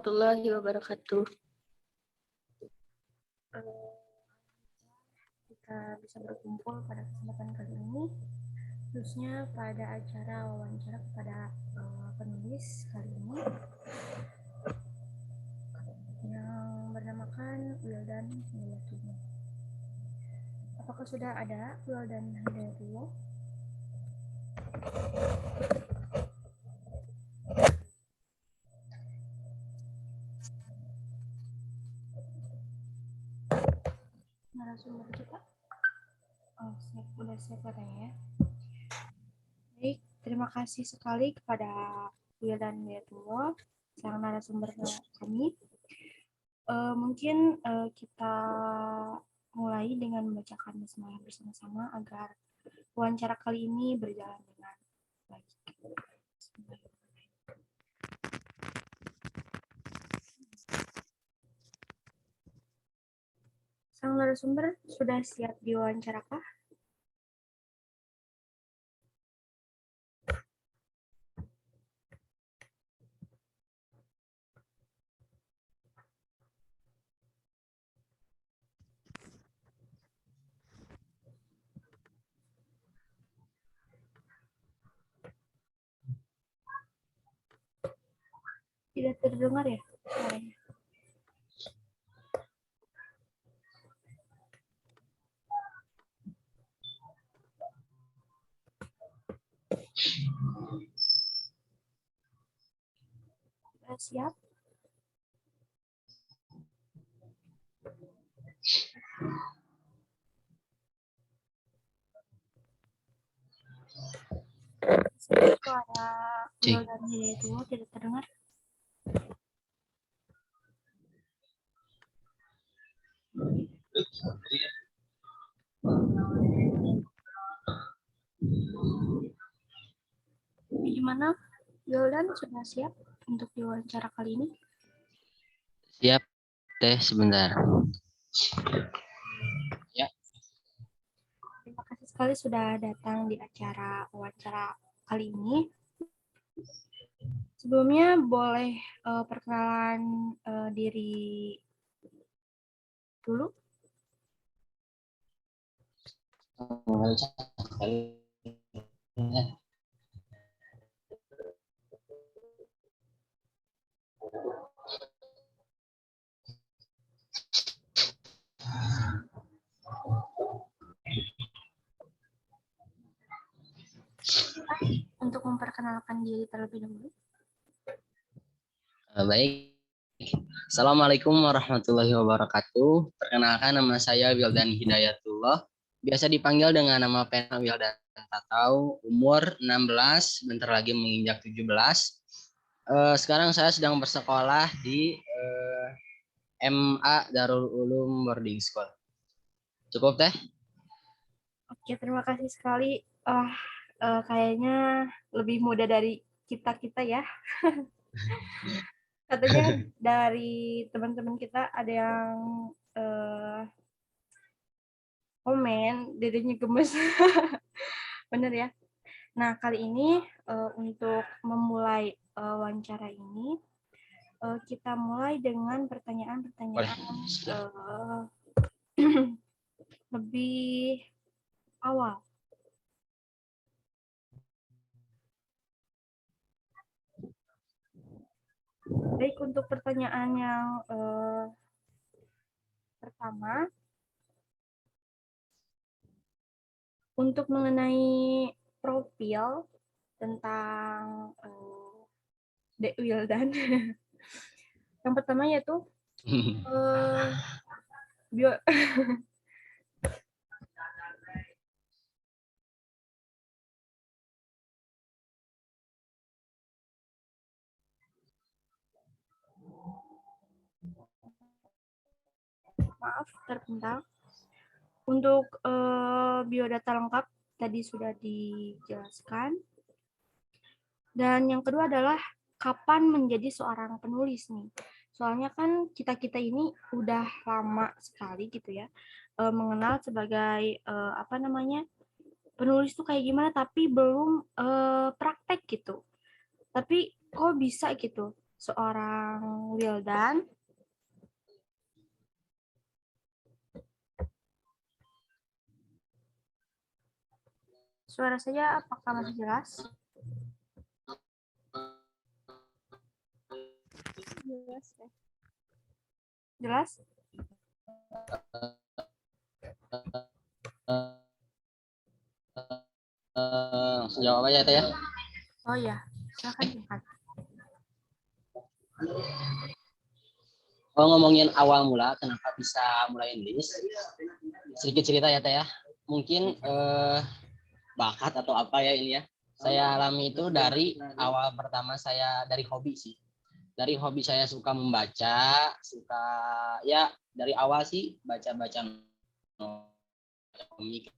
warahmatullahi wabarakatuh. Kita bisa berkumpul pada kesempatan kali ini, khususnya pada acara wawancara kepada penulis kali ini yang bernamakan Wildan Hidayatullah. Apakah sudah ada Wildan Hidayatullah? Narasumber kita? Oh, siap. Udah siap katanya ya. Baik, terima kasih sekali kepada Wildan Hidayatullah, sang narasumber kami. Mungkin kita mulai dengan membacakan bismillah bersama-sama agar wawancara kali ini berjalan dengan baik. Sang narasumber sudah siap diwawancarakah? Tidak terdengar ya suaranya? Sudah siap? Suara Wildan Hidayatullah tidak terdengar. Gimana? Wildan sudah siap untuk diwawancara kali ini? Siap, Teh, sebentar. Ya. Terima kasih sekali sudah datang di acara wawancara kali ini. Sebelumnya boleh perkenalan diri dulu. Untuk memperkenalkan diri terlebih dahulu. Baik. Assalamualaikum warahmatullahi wabarakatuh. Perkenalkan, nama saya Wildan Hidayatullah. Biasa dipanggil dengan nama pena Wildan Tatau. Umur 16, bentar lagi menginjak 17. Sekarang saya sedang bersekolah di MA Darul Ulum Boarding School. Cukup, Teh? Oke, terima kasih sekali. Kayaknya lebih muda dari kita ya. Katanya dari teman-teman kita ada yang komen dirinya gemes. Bener ya. Nah, kali ini untuk memulai wawancara ini, kita mulai dengan pertanyaan-pertanyaan lebih awal. Baik, untuk pertanyaan yang pertama, untuk mengenai profil tentang Dek Wildan. Yang pertama yaitu maaf terpental. Untuk biodata lengkap tadi sudah dijelaskan. Dan yang kedua adalah kapan menjadi seorang penulis nih. Soalnya kan kita ini udah lama sekali gitu ya mengenal sebagai penulis tuh kayak gimana, tapi belum praktek gitu. Tapi kok bisa gitu seorang Wildan. Suara saya apakah masih jelas? Jelas ya. Jelas? Langsung jawab aja Teh ya. Oh ya, silakan singkat. Kalau ngomongin awal mula kenapa bisa mulai nulis, sedikit cerita ya Teh ya. Mungkin bakat atau apa ya ini ya. Saya alami itu dari awal pertama saya dari hobi sih. Dari hobi saya suka membaca, suka ya dari awal sih baca-baca komik.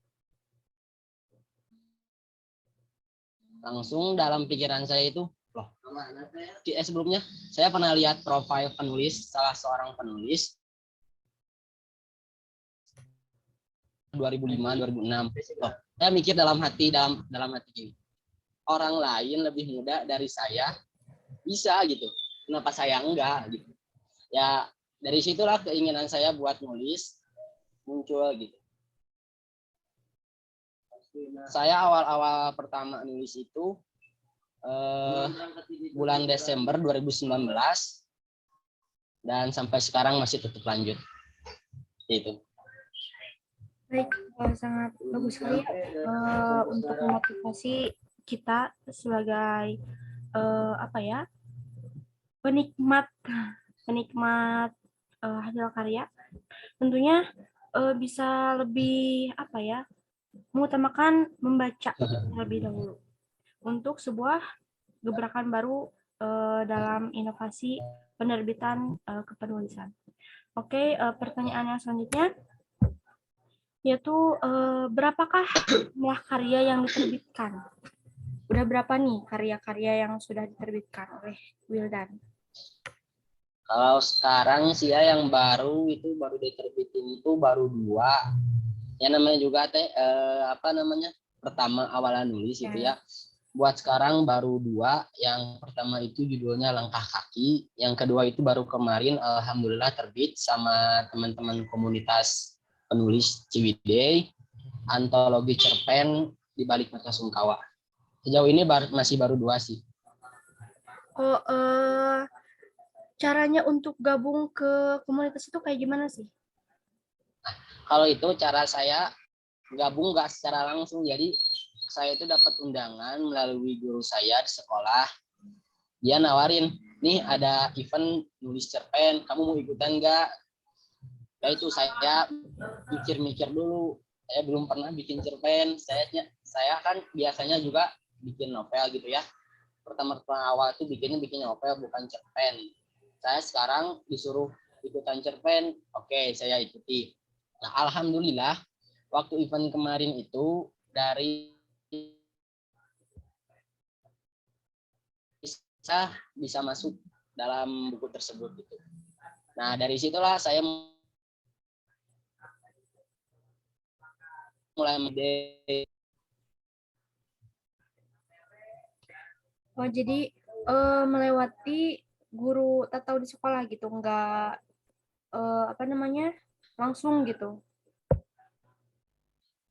Langsung dalam pikiran saya itu, loh, sebelumnya saya pernah lihat profil penulis, salah seorang penulis 2005-2006. Loh, saya mikir dalam hati gini, orang lain lebih muda dari saya bisa gitu, kenapa saya enggak gitu. Ya dari situlah keinginan saya buat nulis muncul gitu. Saya awal-awal pertama nulis itu bulan Desember 2019 dan sampai sekarang masih tetap lanjut. Itu. Baik, sangat bagus sekali untuk memotivasi kita sebagai apa ya, penikmat hasil karya. Tentunya bisa lebih apa ya, mengutamakan membaca terlebih dahulu untuk sebuah gebrakan baru dalam inovasi penerbitan kepenulisan. Oke, pertanyaan yang selanjutnya yaitu berapakah jumlah karya yang diterbitkan? Udah berapa nih karya-karya yang sudah diterbitkan oleh Wildan? Kalau sekarang sih ya yang baru itu baru diterbitin itu baru 2. Ya namanya juga Teh apa namanya? Pertama awalan nulis itu ya. Buat sekarang baru 2. Yang pertama itu judulnya Langkah Kaki, yang kedua itu baru kemarin alhamdulillah terbit sama teman-teman komunitas penulis Ciwidey, antologi cerpen di balik mata sungkawa. Sejauh ini masih baru 2 sih. Oh, caranya untuk gabung ke komunitas itu kayak gimana sih? Kalau itu cara saya gabung nggak secara langsung, jadi saya itu dapat undangan melalui guru saya di sekolah. Dia nawarin, nih ada event nulis cerpen, kamu mau ikutan nggak? Ya itu saya mikir-mikir dulu. Saya belum pernah bikin cerpen. Saya kan biasanya juga bikin novel gitu ya. Pertama-tama awal tuh bikin novel bukan cerpen. Saya sekarang disuruh ikutan cerpen, oke saya ikuti. Nah alhamdulillah waktu event kemarin itu dari bisa masuk dalam buku tersebut gitu. Nah dari situlah saya mulai Oh, jadi melewati guru atau di sekolah gitu, nggak apa namanya, langsung gitu.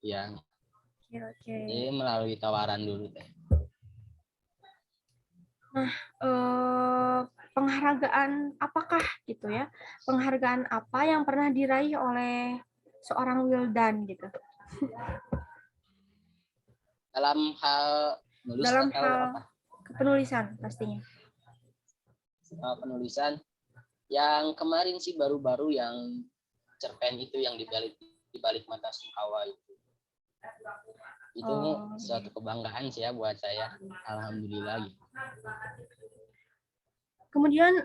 ya. Oke. Jadi melalui tawaran dulu Teh. Nah, penghargaan apakah gitu ya? Penghargaan apa yang pernah diraih oleh seorang Wildan gitu? Dalam hal nulis Dalam atau hal apa? kepenulisan pastinya. Penulisan yang kemarin sih baru-baru yang cerpen itu yang di balik mata sungkawa itu suatu kebanggaan sih ya buat saya, alhamdulillah gitu. Kemudian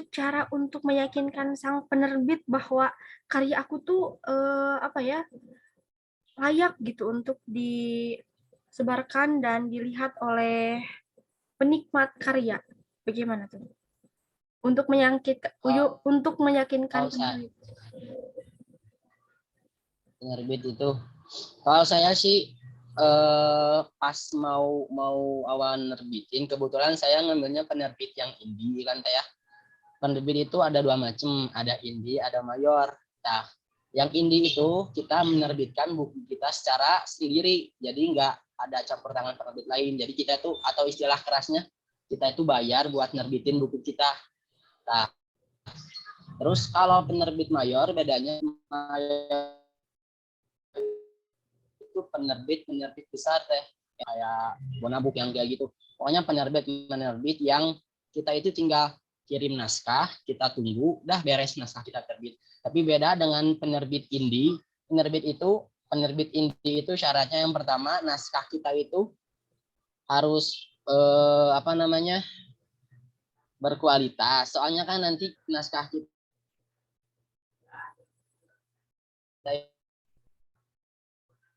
cara untuk meyakinkan sang penerbit bahwa karya aku tuh apa ya, layak gitu untuk disebarkan dan dilihat oleh penikmat karya. Bagaimana tuh? Untuk meyakinkan penerbit itu, kalau saya sih pas mau awal nerbitin, kebetulan saya ngambilnya penerbit yang indie kan teh ya. Penerbit itu ada dua macam, ada indie, ada mayor. Nah, yang indie itu kita menerbitkan buku kita secara sendiri, jadi nggak ada campur tangan penerbit lain. Jadi kita tuh, atau istilah kerasnya, kita itu bayar buat nerbitin buku kita. Nah, terus kalau penerbit mayor, bedanya mayor itu penerbit besar teh, kayak Bonabuk yang kayak gitu. Pokoknya penerbit yang kita itu tinggal kirim naskah, kita tunggu, dah beres naskah kita terbit. Tapi beda dengan penerbit indie. Penerbit indie itu syaratnya yang pertama, naskah kita itu harus berkualitas. Soalnya kan nanti naskah kita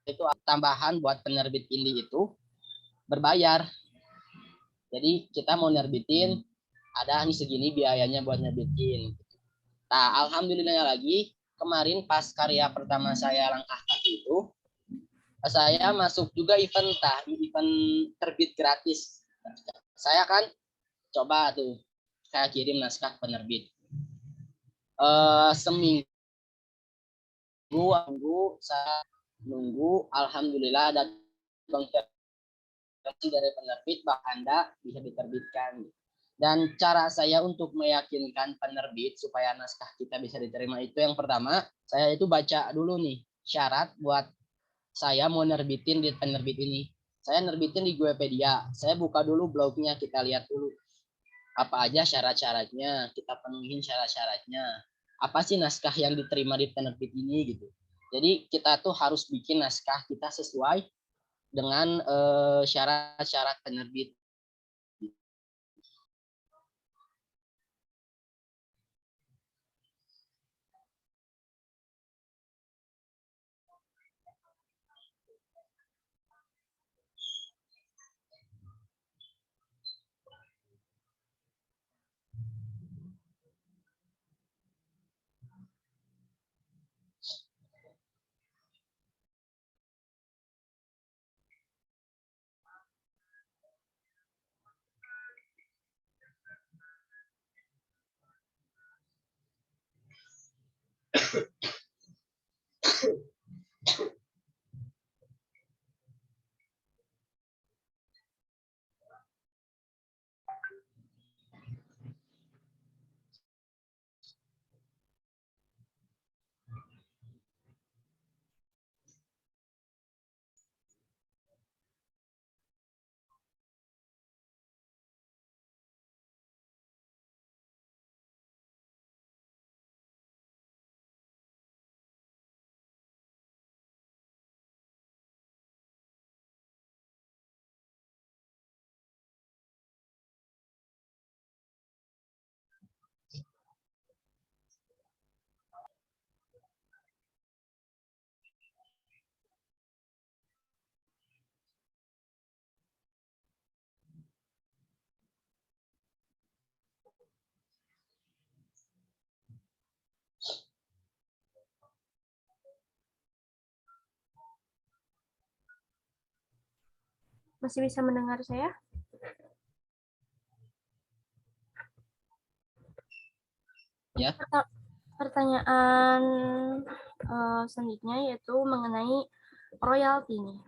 itu tambahan buat penerbit indie itu berbayar. Jadi kita mau nerbitin, ada nih segini biayanya buat nerbitin. Nah, alhamdulillahnya lagi, kemarin pas karya pertama saya Langkah Kaki itu, saya masuk juga event terbit gratis. Saya kan coba tuh, saya kirim naskah penerbit. Seminggu saya nunggu, alhamdulillah ada dari penerbit, Bang Anda bisa diterbitkan. Dan cara saya untuk meyakinkan penerbit supaya naskah kita bisa diterima itu yang pertama, saya itu baca dulu nih syarat buat saya mau nerbitin di penerbit ini. Saya nerbitin di Guepedia, saya buka dulu blognya, kita lihat dulu apa aja syarat-syaratnya, kita penuhin syarat-syaratnya. Apa sih naskah yang diterima di penerbit ini gitu. Jadi kita tuh harus bikin naskah kita sesuai dengan syarat-syarat penerbit. Masih bisa mendengar saya? Ya. Pertanyaan selanjutnya yaitu mengenai royalti nih,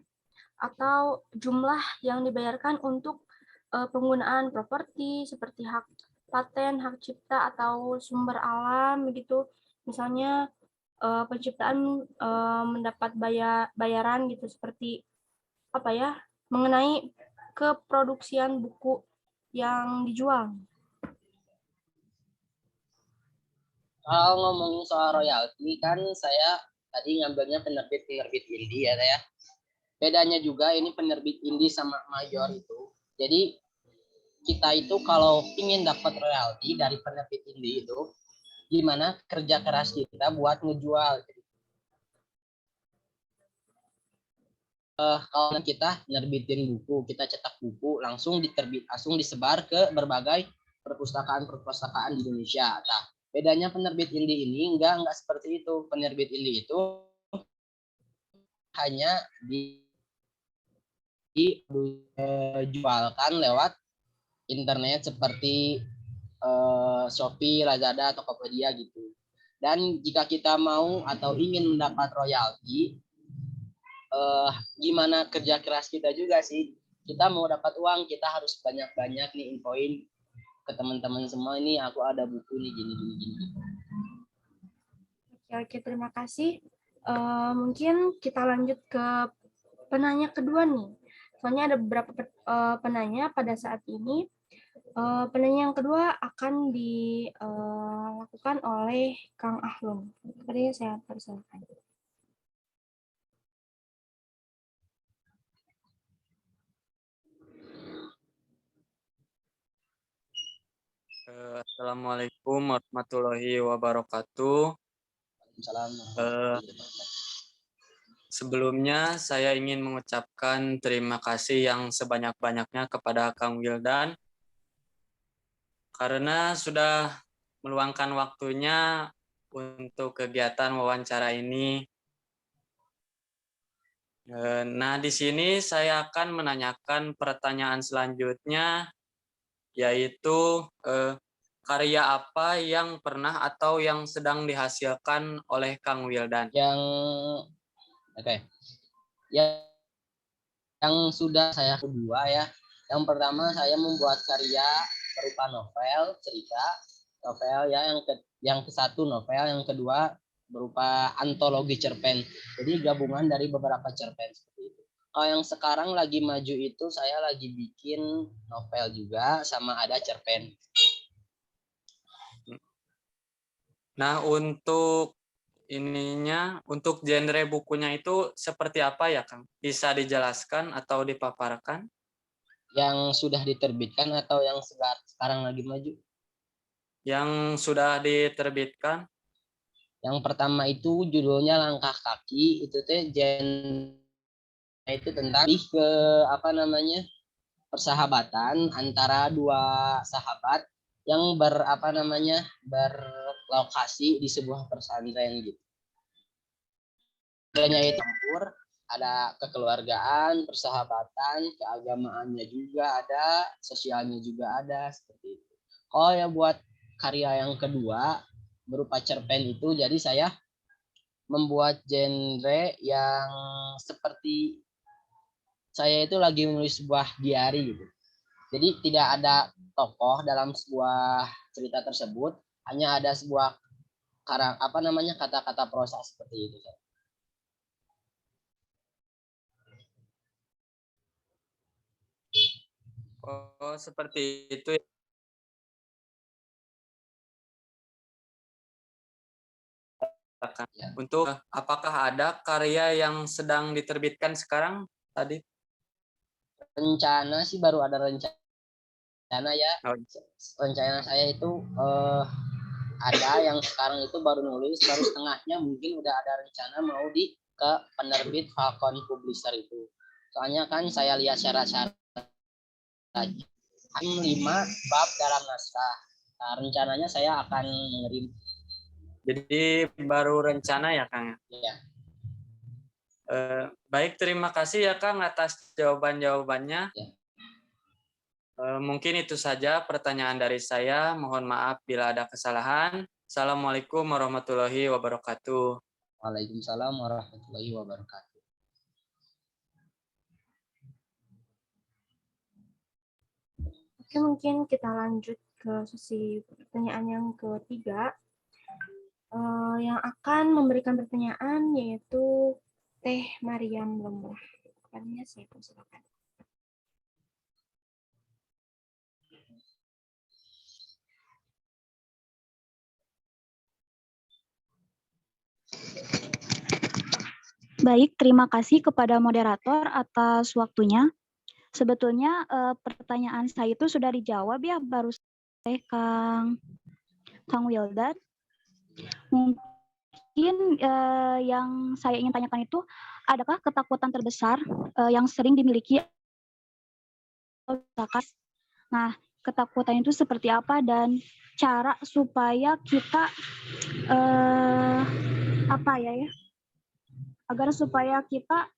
atau jumlah yang dibayarkan untuk penggunaan properti seperti hak paten, hak cipta, atau sumber alam begitu. Misalnya penciptaan mendapat bayaran gitu, seperti apa ya, mengenai keproduksian buku yang dijual. Kalau ngomongin soal royalti, kan saya tadi ngambilnya penerbit indie ya. Bedanya juga ini penerbit indie sama mayor itu. Jadi kita itu kalau ingin dapat royalti dari penerbit indie itu, gimana kerja keras kita buat ngejual. Kalau kita nerbitin buku, kita cetak buku, langsung disebar ke berbagai perpustakaan-perpustakaan di Indonesia. Nah, bedanya penerbit indie ini enggak seperti itu. Penerbit indie itu hanya di dijualkan lewat internet seperti Shopee, Lazada, Tokopedia gitu. Dan jika kita mau atau ingin mendapat royalti, gimana kerja keras kita juga sih. Kita mau dapat uang, kita harus banyak-banyak nih infoin ke teman-teman semua, ini aku ada buku nih gini. Oke, terima kasih. Mungkin kita lanjut ke penanya kedua nih. Soalnya ada beberapa penanya pada saat ini. Penanya yang kedua akan dilakukan oleh Kang Ahlum. Tadi saya persilakan. Assalamualaikum warahmatullahi wabarakatuh. Sebelumnya saya ingin mengucapkan terima kasih yang sebanyak-banyaknya kepada Kang Wildan karena sudah meluangkan waktunya untuk kegiatan wawancara ini. Nah, di sini saya akan menanyakan pertanyaan selanjutnya, yaitu karya apa yang pernah atau yang sedang dihasilkan oleh Kang Wildan? Yang sudah saya kedua ya. Yang pertama saya membuat karya berupa novel, cerita, novel ya, yang ke satu novel, yang kedua berupa antologi cerpen. Jadi gabungan dari beberapa cerpen seperti itu. Kalau yang sekarang lagi maju itu saya lagi bikin novel juga sama ada cerpen. Nah, untuk untuk genre bukunya itu seperti apa ya, Kang? Bisa dijelaskan atau dipaparkan? Yang sudah diterbitkan atau yang sekarang lagi maju? Yang sudah diterbitkan. Yang pertama itu judulnya Langkah Kaki, itu itu tentang ke persahabatan antara dua sahabat yang berlokasi di sebuah pesantren gitu. Adanya itu campur, ada kekeluargaan, persahabatan, keagamaannya juga ada, sosialnya juga ada, seperti itu. Kalau ya buat karya yang kedua berupa cerpen itu, jadi saya membuat genre yang seperti saya itu lagi menulis sebuah diary gitu. Jadi tidak ada tokoh dalam sebuah cerita tersebut, hanya ada sebuah kata-kata prosa seperti itu. Oh, seperti itu. Ya. Untuk apakah ada karya yang sedang diterbitkan sekarang tadi? Rencana sih baru ada rencana ya. Rencana saya itu ada yang sekarang itu baru nulis, baru setengahnya, mungkin udah ada rencana mau ke penerbit Falcon Publisher itu. Soalnya kan saya lihat syarat-syarat 5 bab dalam naskah. Nah, rencananya saya akan mengirim. Jadi baru rencana ya, Kang? Iya. Baik, terima kasih ya Kang atas jawaban-jawabannya. Ya. Mungkin itu saja pertanyaan dari saya. Mohon maaf bila ada kesalahan. Assalamualaikum warahmatullahi wabarakatuh. Waalaikumsalam warahmatullahi wabarakatuh. Oke, mungkin kita lanjut ke sesi pertanyaan yang ketiga. Yang akan memberikan pertanyaan yaitu Teh Mariam Lemrah. Kepadanya saya persilakan. Baik, terima kasih kepada moderator atas waktunya. Sebetulnya pertanyaan saya itu sudah dijawab ya baru Kang Wildan. Mungkin yang saya ingin tanyakan itu, adakah ketakutan terbesar yang sering dimiliki? Nah, ketakutan itu seperti apa dan cara supaya kita agar supaya kita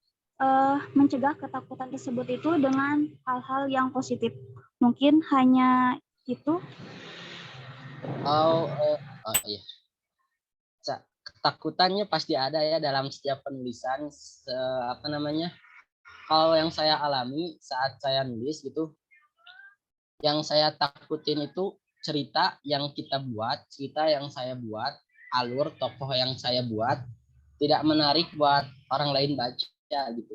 mencegah ketakutan tersebut itu dengan hal-hal yang positif. Mungkin hanya itu. Iya. Ketakutannya pasti ada ya dalam setiap penulisan. Apa namanya? Kalau yang saya alami saat saya nulis gitu, yang saya takutin itu cerita yang kita buat, cerita yang saya buat, alur tokoh yang saya buat tidak menarik buat orang lain baca gitu.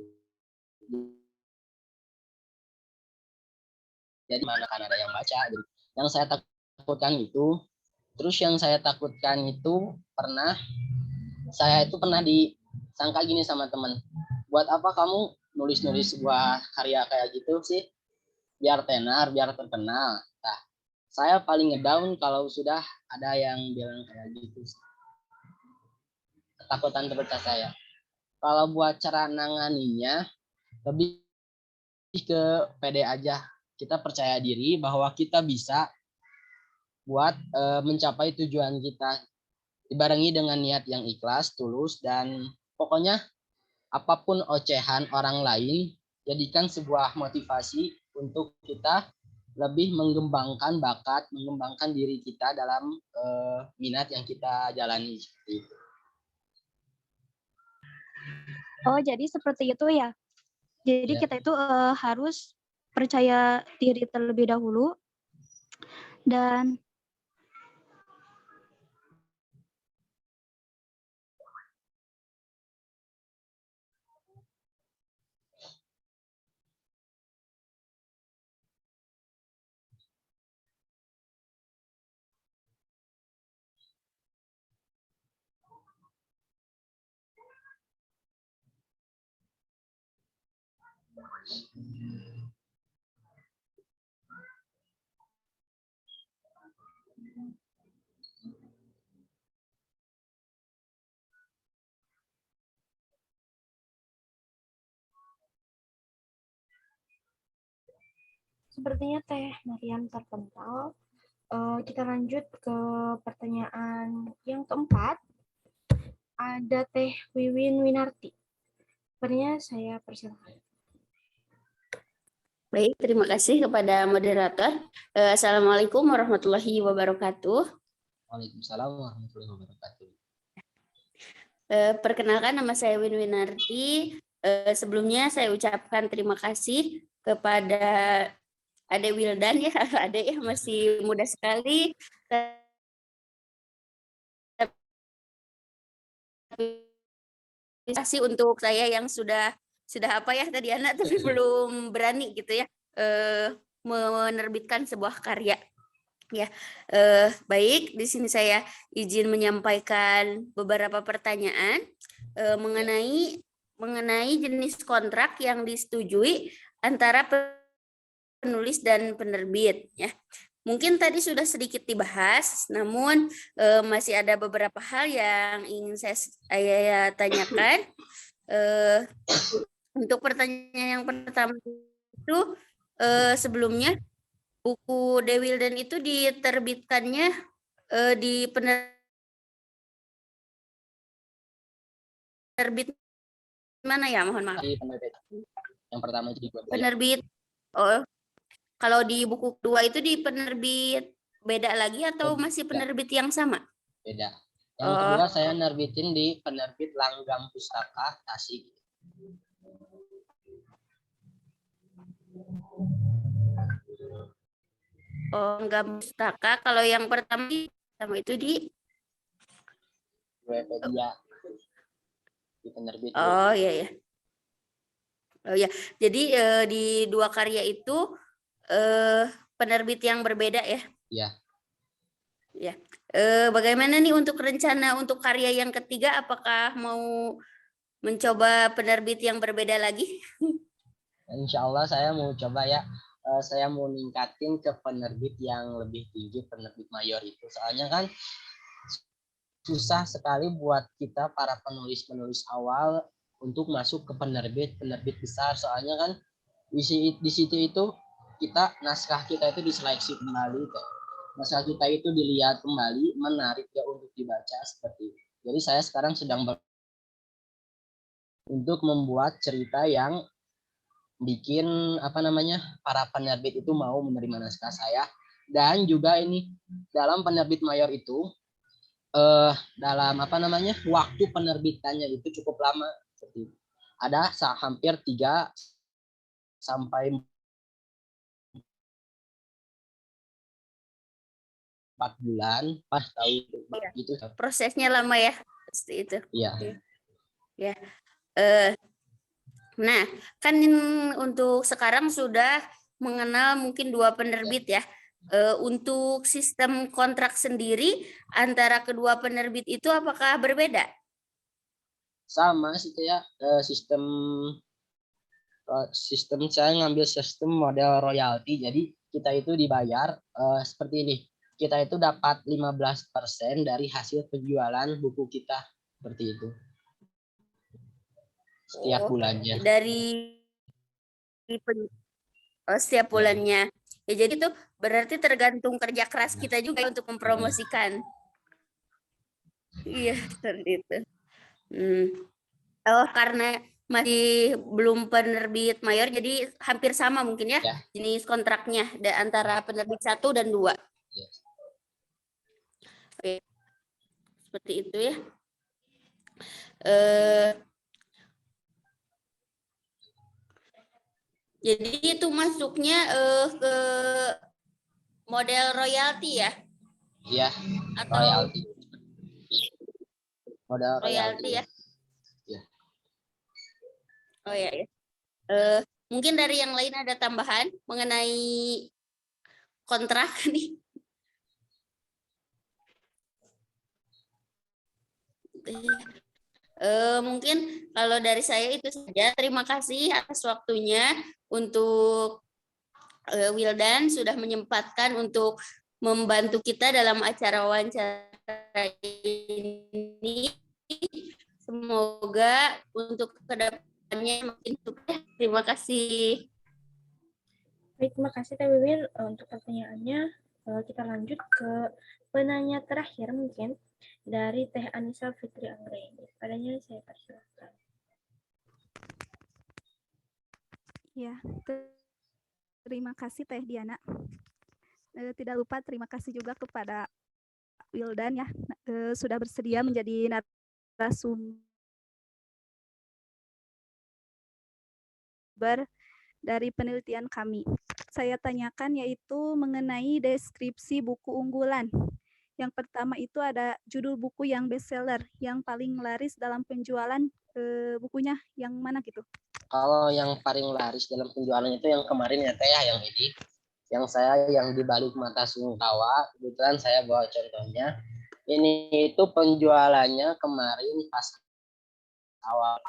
Jadi mana kan ada yang baca. Jadi, yang saya takutkan itu, terus yang saya takutkan itu saya itu pernah disangka gini sama teman, buat apa kamu nulis-nulis sebuah karya kayak gitu sih, biar tenar, biar terkenal. Nah, saya paling ngedown kalau sudah ada yang bilang kayak gitu. Ketakutan terbesar saya. Kalau buat cara nanganinya, lebih ke pede aja. Kita percaya diri bahwa kita bisa buat mencapai tujuan kita. Dibarengi dengan niat yang ikhlas, tulus, dan pokoknya apapun ocehan orang lain, jadikan sebuah motivasi untuk kita lebih mengembangkan bakat, mengembangkan diri kita dalam minat yang kita jalani seperti itu. Oh, jadi seperti itu ya. Jadi Ya. kita itu harus percaya diri terlebih dahulu dan Sepertinya Teh Mariam terpental. Kita lanjut ke pertanyaan yang keempat. Ada Teh Wiwin Winarti. Sepertinya saya persilakan. Baik, terima kasih kepada moderator. Assalamualaikum warahmatullahi wabarakatuh. Waalaikumsalam warahmatullahi wabarakatuh. Perkenalkan, nama saya Win Winarti. Sebelumnya saya ucapkan terima kasih kepada Ade Wildan ya, Ade ya masih muda sekali. Terima kasih untuk saya yang sudah apa ya tadi anak tapi belum berani gitu ya menerbitkan sebuah karya. Ya, baik. Di sini saya izin menyampaikan beberapa pertanyaan mengenai jenis kontrak yang disetujui antara penulis dan penerbit. Ya, mungkin tadi sudah sedikit dibahas, namun masih ada beberapa hal yang ingin saya tanyakan. Untuk pertanyaan yang pertama itu sebelumnya buku De Wildan itu diterbitkannya di penerbit mana ya? Mohon maaf. Yang pertama itu di penerbit. Oh, kalau di buku kedua itu di penerbit beda lagi atau masih penerbit yang sama? Beda. Yang kedua saya nerbitin di penerbit Langgam Pustaka Tasik. Oh, enggak pustaka. Kalau yang pertama itu di Wikipedia. Di penerbit. Oh iya ya. Oh ya. Jadi di dua karya itu penerbit yang berbeda ya? Iya. Ya. Bagaimana nih untuk rencana untuk karya yang ketiga? Apakah mau mencoba penerbit yang berbeda lagi? Insya Allah saya mau coba ya. Saya mau ningkatin ke penerbit yang lebih tinggi, penerbit mayor itu. Soalnya kan susah sekali buat kita para penulis-penulis awal untuk masuk ke penerbit besar. Soalnya kan di situ itu naskah kita itu diseleksi kembali. Naskah kita itu dilihat kembali, menarik ya untuk dibaca seperti itu. Jadi saya sekarang sedang untuk membuat cerita yang bikin para penerbit itu mau menerima naskah saya. Dan juga ini dalam penerbit mayor itu dalam waktu penerbitannya itu cukup lama, seperti ada hampir 3 sampai 4 bulan pas tahu gitu. Prosesnya lama ya, seperti itu. Iya. Ya. Nah, kan untuk sekarang sudah mengenal mungkin 2 penerbit ya. Untuk sistem kontrak sendiri antara kedua penerbit itu apakah berbeda? Sama sih kayak sistem saya ngambil sistem model royalti. Jadi kita itu dibayar seperti ini. Kita itu dapat 15% dari hasil penjualan buku kita, seperti itu. Setiap bulannya. Dari setiap bulannya. Ya, jadi itu berarti tergantung kerja keras kita juga untuk mempromosikan. Iya, seperti itu. Oh, karena masih belum penerbit mayor, jadi hampir sama mungkin ya, jenis kontraknya antara penerbit 1 dan 2. Oke. Seperti itu ya. Jadi itu masuknya ke model royalti ya? Iya, atau royalti. Model royalti ya? Ya. Oh ya. Mungkin dari yang lain ada tambahan mengenai kontrak nih? Mungkin kalau dari saya itu saja. Terima kasih atas waktunya untuk Wildan sudah menyempatkan untuk membantu kita dalam acara wawancara ini. Semoga untuk kedepannya makin sukses. Terima kasih. Baik, terima kasih Teh Wiwin untuk pertanyaannya. Kita lanjut ke penanya terakhir mungkin dari Teh Anissa Fitri Anggraini. Padanya saya persilakan. Ya, terima kasih Teh Diana. Tidak lupa terima kasih juga kepada Wildan ya, sudah bersedia menjadi narasumber dari penelitian kami. Saya tanyakan yaitu mengenai deskripsi buku unggulan. Yang pertama itu ada judul buku yang bestseller, yang paling laris dalam penjualan bukunya yang mana gitu? Kalau yang paling laris dalam penjualan itu yang kemarin ya Teh, yang ini. Yang saya yang di balik mata sungkawa, kebetulan saya bawa contohnya. Ini itu penjualannya kemarin pas awal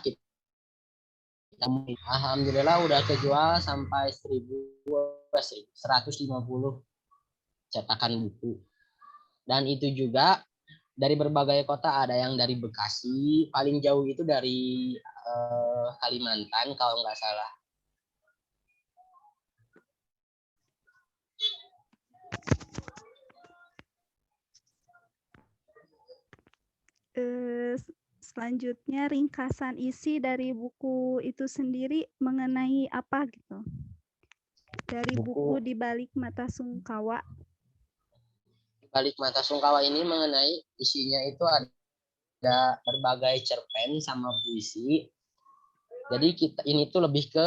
kita, alhamdulillah udah kejual sampai 1.150 cetakan buku. Dan itu juga dari berbagai kota, ada yang dari Bekasi, paling jauh itu dari Kalimantan kalau nggak salah. Selanjutnya ringkasan isi dari buku itu sendiri mengenai apa gitu? Dari buku di balik mata sungkawa. Di balik mata sungkawa ini mengenai isinya itu ada berbagai cerpen sama puisi. Jadi ini tuh lebih ke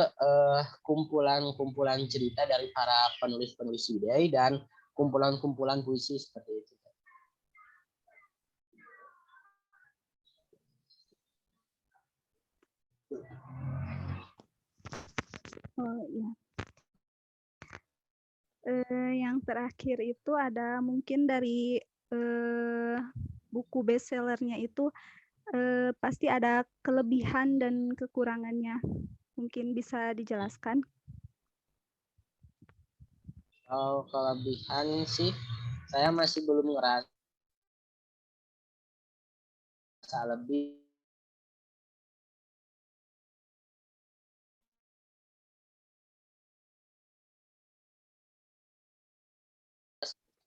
kumpulan-kumpulan cerita dari para penulis-penulis idei dan kumpulan-kumpulan puisi seperti itu. Oh iya. Yang terakhir itu ada mungkin dari buku bestsellernya itu pasti ada kelebihan dan kekurangannya. Mungkin bisa dijelaskan? Kalau kelebihan sih, saya masih belum ngerasa lebih.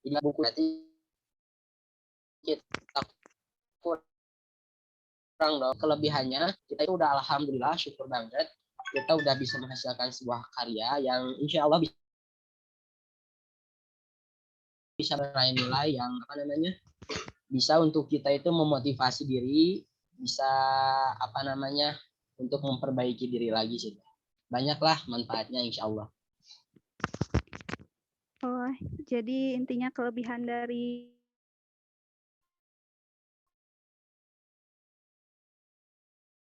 Ini buku nanti kita dong. Kelebihannya kita itu udah alhamdulillah syukur banget kita udah bisa menghasilkan sebuah karya yang insya Allah bisa meraih nilai yang apa namanya bisa untuk kita itu memotivasi diri, bisa apa namanya untuk memperbaiki diri lagi sih. Banyaklah manfaatnya insya Allah. Oh, jadi intinya kelebihan dari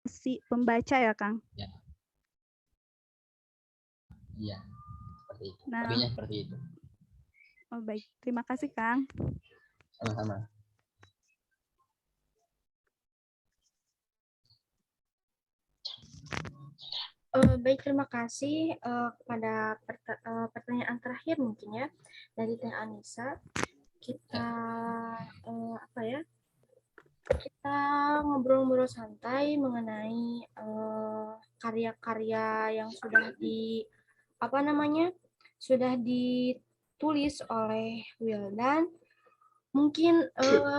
si pembaca ya, Kang? Ya. Iya, seperti itu. Nah. Lebihnya seperti itu. Oh, baik. Terima kasih, Kang. Sama-sama. Baik, terima kasih kepada pertanyaan terakhir mungkin ya dari Teh Anissa. Kita apa ya? Kita ngobrol-ngobrol santai mengenai karya-karya yang sudah apa namanya? Sudah ditulis oleh Wildan. Mungkin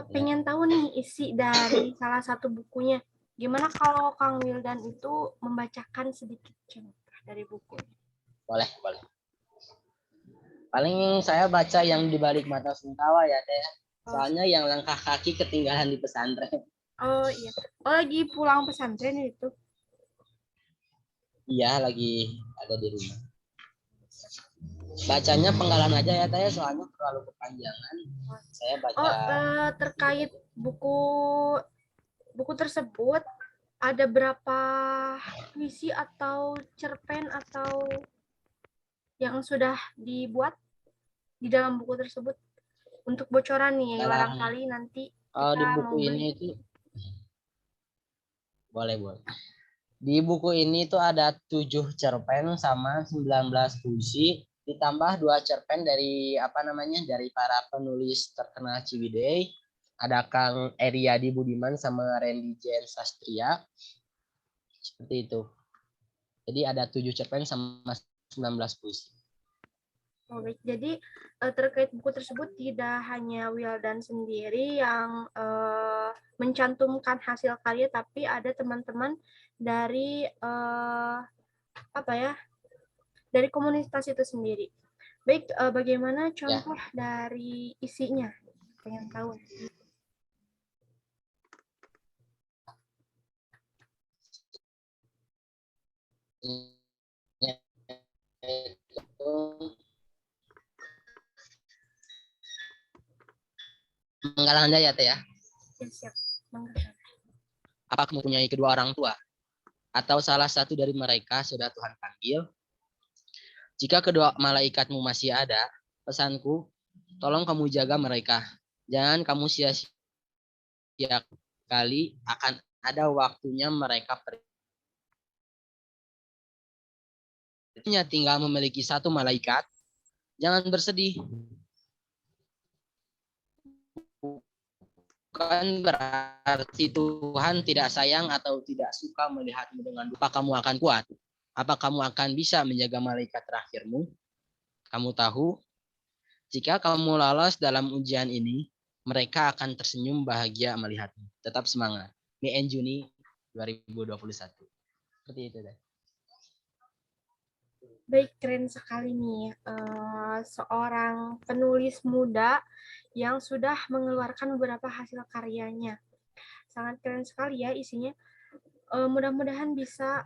pengen tahu nih isi dari salah satu bukunya. Gimana kalau Kang Wildan itu membacakan sedikit contoh dari buku? Boleh. Paling saya baca yang di balik mata sungkawa ya Teh. Soalnya yang langkah kaki ketinggalan di pesantren. Oh iya. Oh lagi pulang pesantren itu? Iya, lagi ada di rumah. Bacanya penggalan aja ya Teh, soalnya terlalu kepanjangan. Saya baca. Terkait buku tersebut ada berapa puisi atau cerpen atau yang sudah dibuat di dalam buku tersebut? Untuk bocoran nih, barangkali nanti di buku ini itu boleh. Di buku ini tuh ada 7 cerpen sama 19 puisi, ditambah 2 cerpen dari dari para penulis terkenal Ciwidey. Ada Kang Eriadi Budiman sama Randy Jen Sastria. Seperti itu. Jadi ada 7 cerpen sama 19 puisi. Oh, baik. Jadi terkait buku tersebut tidak hanya Wildan sendiri yang mencantumkan hasil karya, tapi ada teman-teman dari dari komunitas itu sendiri. Baik, bagaimana contoh dari isinya? Pengen tahu. Menggalang aja ya Teh ya. Siap. Apa kamu mempunyai kedua orang tua? Atau salah satu dari mereka sudah Tuhan panggil? Jika kedua malaikatmu masih ada, pesanku, tolong kamu jaga mereka. Jangan kamu sia-sia kali, akan ada waktunya mereka pergi. Tinggal memiliki satu malaikat, jangan bersedih. Bukan berarti Tuhan tidak sayang atau tidak suka melihatmu dengan duka. Apa kamu akan kuat? Apa kamu akan bisa menjaga malaikat terakhirmu? Kamu tahu, jika kamu lolos dalam ujian ini, mereka akan tersenyum bahagia melihatmu. Tetap semangat. Mei and Juni 2021. Seperti itu deh. Baik, keren sekali nih. Seorang penulis muda yang sudah mengeluarkan beberapa hasil karyanya. Sangat keren sekali ya isinya. Mudah-mudahan bisa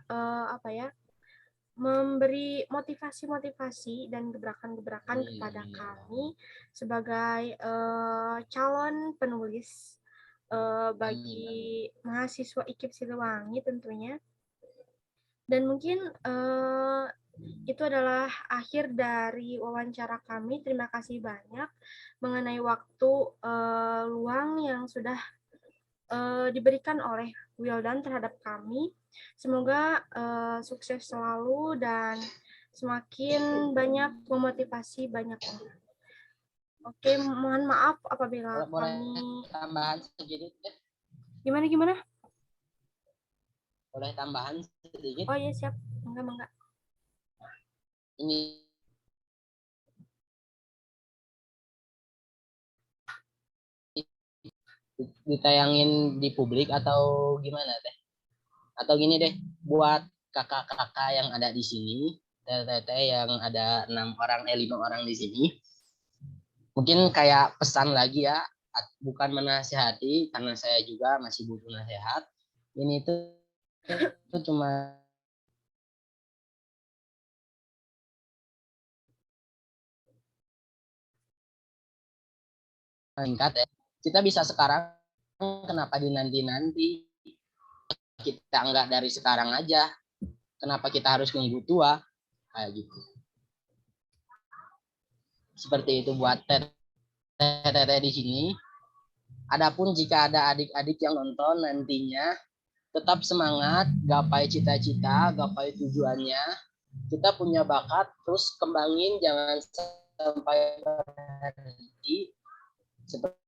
memberi motivasi dan gebrakan-gebrakan kepada kami sebagai calon penulis bagi mahasiswa IKIP Siliwangi tentunya. Dan mungkin itu adalah akhir dari wawancara kami. Terima kasih banyak mengenai waktu luang yang sudah diberikan oleh Wildan terhadap kami. Semoga sukses selalu dan semakin banyak memotivasi banyak orang. Oke, mohon maaf apabila kami tambahan sedikit. Gimana? Boleh tambahan sedikit? Oh iya siap, enggak. Ini ditayangin di publik atau gimana teh? Atau gini deh, buat kakak-kakak yang ada di sini, teteh yang ada 6 orang, 5 orang di sini, mungkin kayak pesan lagi ya, bukan menasehati karena saya juga masih butuh nasihat. Ini tuh cuma singkat ya. Kita bisa sekarang, kenapa dinanti-nanti? Kita nggak dari sekarang aja. Kenapa kita harus nunggu tua? Kayak gitu. Seperti itu buat teteh di sini. Adapun jika ada adik-adik yang nonton nantinya, tetap semangat, gapai cita-cita, gapai tujuannya. Kita punya bakat, terus kembangin, jangan sampai berhenti. Seperti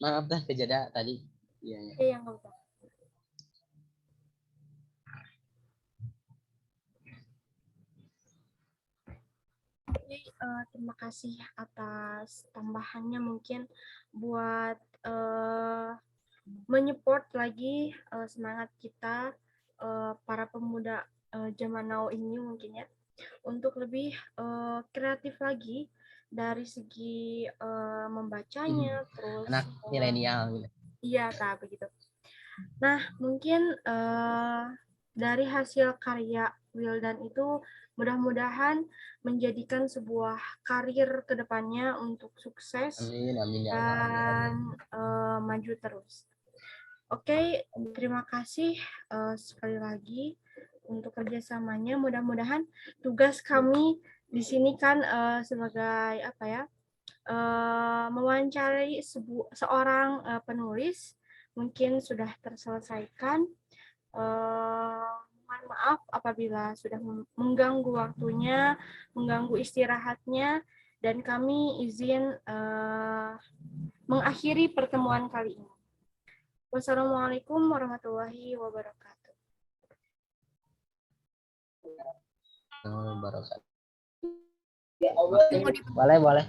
maaf dah kejadian tadi. Iya. Iya, nggak apa-apa. Oke, terima kasih atas tambahannya mungkin buat menyupport lagi semangat kita para pemuda zaman now ini mungkin ya, untuk lebih kreatif lagi dari segi membacanya, terus Anak milenial gitu. iya, tak begitu. Nah, mungkin dari hasil karya Wildan itu mudah-mudahan menjadikan sebuah karir ke depannya untuk sukses Amin, amin ya Allah. dan maju terus. Oke, terima kasih sekali lagi untuk kerjasamanya. Mudah-mudahan tugas kami di sini kan sebagai apa ya, mewawancari seorang penulis mungkin sudah terselesaikan. Mohon maaf apabila sudah mengganggu waktunya, mengganggu istirahatnya, dan kami izin mengakhiri pertemuan kali ini. Wassalamualaikum warahmatullahi wabarakatuh. Boleh, boleh.